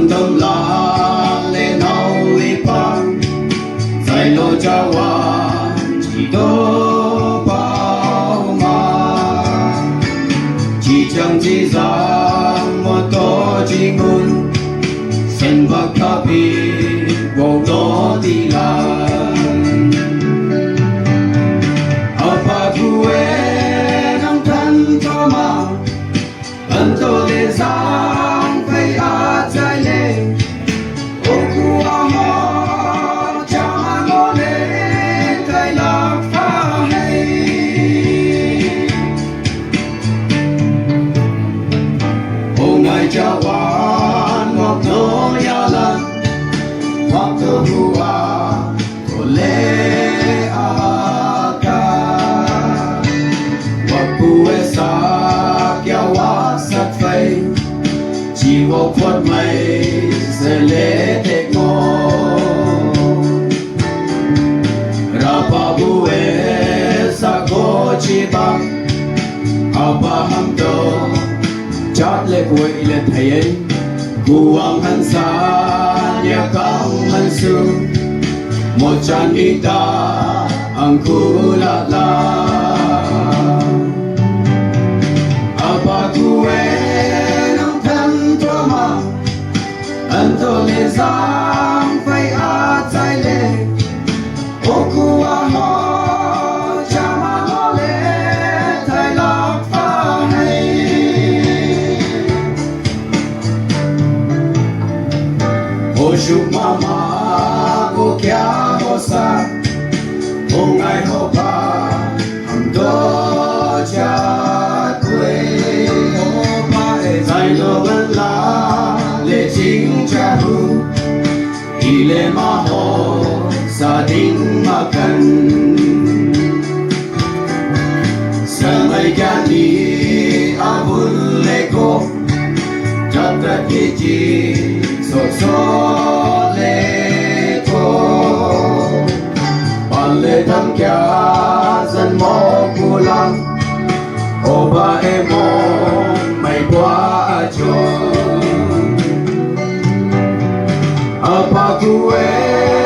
Nâng tâm la lên hậu lý pa Giải lô cha hoa chỉ đô bao mà Chỉ chẳng chỉ rằng một tổ chỉ nguồn Sen bạc tháp bì vô đô đi làm Apa gue nang thân cho mà Ân tô lê giang phải a trái lê Ô cu a mò cha mà ngô lê Cây lạc pha hay Ô ngài cha hoàn ngọc nô ya lan Hoặc cơ hùa cô lê a ca Hoặc bùa sa kia hóa sát phây Chỉ vô khuất mây sẽ lê thết ngô Rapa bùa sa cô chi băng Apa ham tô chát lê quậy lê thầy ấy Kuang han sa lia kang han su Một chan ita ang kula la Apa kue nang thân cho mà Anh tô lê giang phải a trái lê Ô ku a ho cha ma ngô lê Thầy lạc pha hay Ô chúc mama cô kia hồ sa Ô ngài hồ pa hằng đô cha quê Ô pa e giải lô vẫn la lê chính cha hu Y lê ma hồ sa đinh ma cần Sa mây can đi a vun lê cô Chát ra kỳ chi so lê cô Bạn lê thăm kia dân mô cu lăng Ô ba em mô mày quá chôn Apa kue